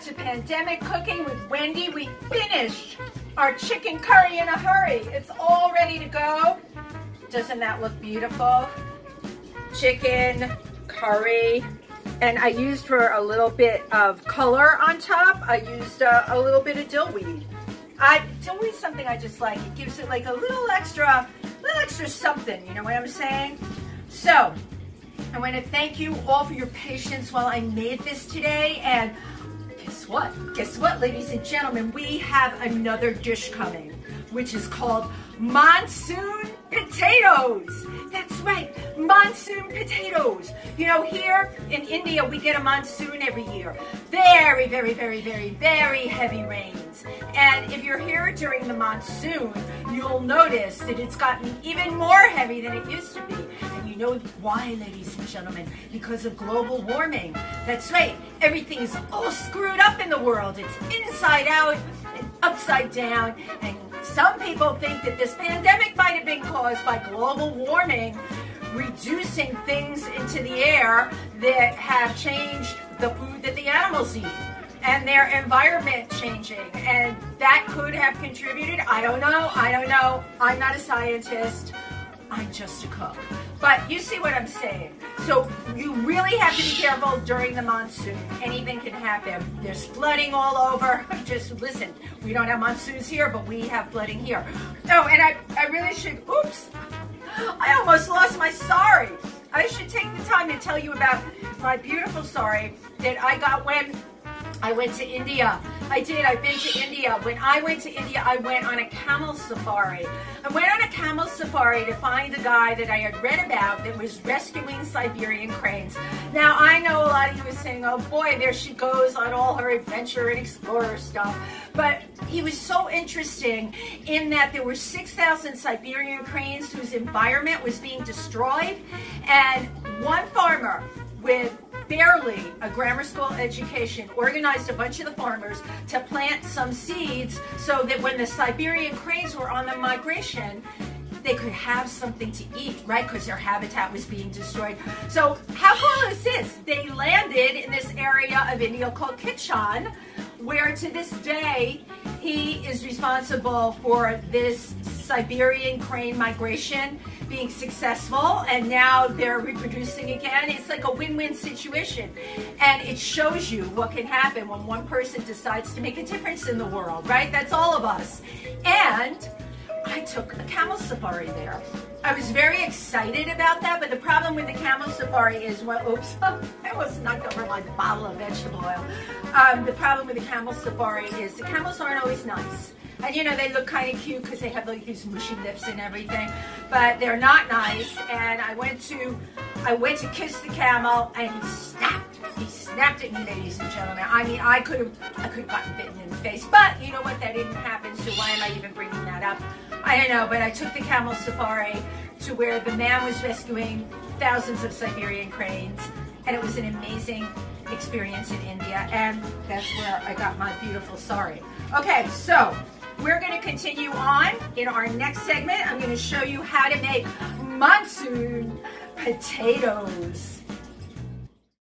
to Pandemic Cooking with Wendy. We finished our chicken curry in a hurry. It's all ready to go. Doesn't that look beautiful? Chicken curry. And I used for a little bit of color on top, I used a little bit of dillweed. Dillweed's something I just like. It gives it like a little extra something, you know what I'm saying? So, I want to thank you all for your patience while I made this today. And guess what? Guess what, ladies and gentlemen? We have another dish coming, which is called monsoon potatoes. That's right, monsoon potatoes. You know, here in India, we get a monsoon every year. Very, very, very, very, very heavy rains. And if you're here during the monsoon, you'll notice that it's gotten even more heavy than it used to be. And you know why, ladies and gentlemen? Because of global warming. That's right, everything is all screwed up in the world. It's inside out and upside down. And some people think that this pandemic might have been caused by global warming, reducing things into the air that have changed the food that the animals eat and their environment changing. And that could have contributed. I don't know. I'm not a scientist. I'm just a cook. But you see what I'm saying. So you really have to be careful during the monsoon. Anything can happen. There's flooding all over. Just listen, we don't have monsoons here, but we have flooding here. Oh, and I really should, oops, I almost lost my sari. I should take the time to tell you about my beautiful sari that I got when I went to India. I've been to India. When I went to India, I went on a camel safari. I went on a camel safari to find the guy that I had read about that was rescuing Siberian cranes. Now, I know a lot of you are saying, oh boy, there she goes on all her adventure and explorer stuff. But he was so interesting in that there were 6,000 Siberian cranes whose environment was being destroyed. And one farmer with barely a grammar school education organized a bunch of the farmers to plant some seeds so that when the Siberian cranes were on the migration, they could have something to eat, right? Because their habitat was being destroyed. So how cool is this? They landed in this area of India called Kitchan, where to this day, he is responsible for this Siberian crane migration being successful, and now they're reproducing again. It's like a win-win situation. And it shows you what can happen when one person decides to make a difference in the world, right? That's all of us. And I took a camel safari there. I was very excited about that, but the problem with the camel safari is, well, oops, I almost knocked over my bottle of vegetable oil. The problem with the camel safari is the camels aren't always nice. And you know, they look kind of cute because they have like these mushy lips and everything, but they're not nice. And I went to kiss the camel and he snapped at me, ladies and gentlemen. I mean, I could have gotten bitten in the face, but you know what, that didn't happen, so why am I even bringing that up? I don't know, but I took the camel safari to where the man was rescuing thousands of Siberian cranes, and it was an amazing experience in India, and that's where I got my beautiful sari. Okay, so we're going to continue on. In our next segment, I'm going to show you how to make monsoon potatoes.